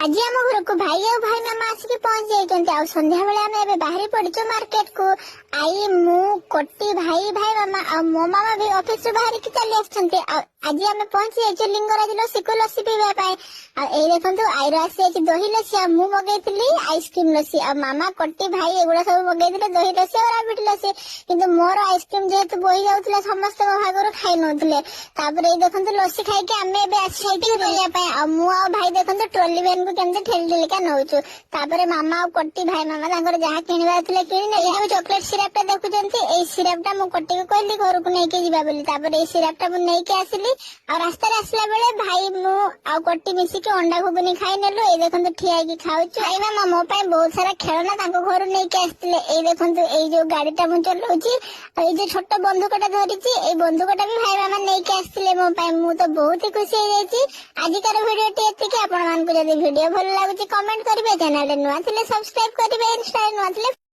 आज आम घर को भाई और भाई मामा आसिक पहुंच जाइए। संध्या बेले आम ए बाहरी पड़चु मार्केट को। आई मु कोटी भाई भाई मामा आ मो मामा भी ऑफिस रे बाहर की चली आछंते। आज आम पहुंच जाइए लिंगराज लस्सी को लस्सी पीवा पाए। ए देखंतु आइर आसी दही लस्सी आ मु मगैतली आइसक्रीम लस्सी आ मामा कोटी भाई एगुड़ा सब मगैतले दही लस्सी और राबिट लस्सी। किंतु मोर आइसक्रीम जेहेतु बोही जाउतला समस्त भागर खाइ नउतले। तापर ए देखंतु लस्सी खाइ के आमे एबे आसी खाइके बुलिया पाए। आ मु आ भाई देखंतु ट्रॉली वैन को केमते ठेली ठेली का नउचु। तापर मामा और कोटी भाई मामा तांकर जहा किनिबा थिले किनि नै। ए चॉकलेट सिरप टा देखुचंती ए सिरप टा मु कोटी को कहली घर को नै के जिबा बोली। तापर ए सिरप टा मु नै के आसिली और रास्ता रे आसला बेले भाई मु आ कोटी मिसी के अंडा घुगनी खाइ नेलु। ए देखंतु ठिया की खाउछु। भाई मामा मो पय बहुत सारा खेलना तांको घर नै के आस्तिले। ए देखंतु ए जो गाड़ी टा मु चलाउची और ए जो छोट बंदूकटा धरिची ए बंदूकटा भी भाई मामा नै के आस्तिले मो पय। मु तो बहुत ही खुशी हो जाईची। आजिकार वीडियो टी एतिके। आपण मान को जदी वीडियो भल लागुची कमेंट करिवे, चैनल नुआ थिले सब्सक्राइब करिवे, इंस्टा नुआ थिले